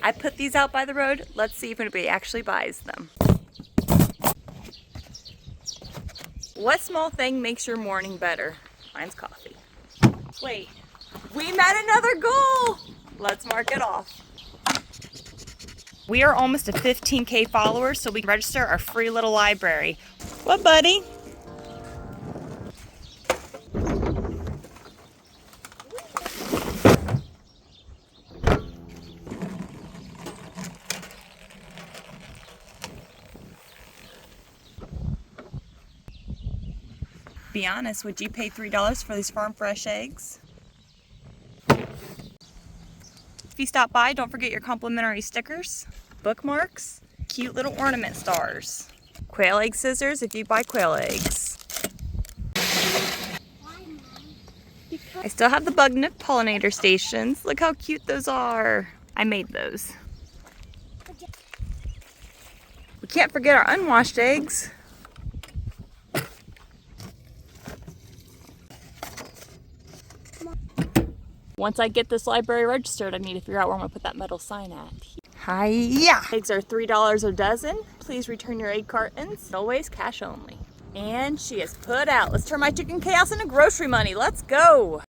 I put these out by the road. Let's see if anybody actually buys them. What small thing makes your morning better? Mine's coffee. Wait, we met another goal. Let's mark it off. We are almost to 15K followers, so we can register our free little library. What, buddy? Be honest, would you pay $3 for these farm fresh eggs? If you stop by, don't forget your complimentary stickers, bookmarks, cute little ornament stars, quail egg scissors if you buy quail eggs. I still have the bug nook pollinator stations. Look how cute those are. I made those. We can't forget our unwashed eggs. Once I get this library registered, I need to figure out where I'm gonna put that metal sign at. Hi-ya! Eggs are $3 a dozen. Please return your egg cartons. Always cash only. And she is put out. Let's turn my chicken chaos into grocery money. Let's go!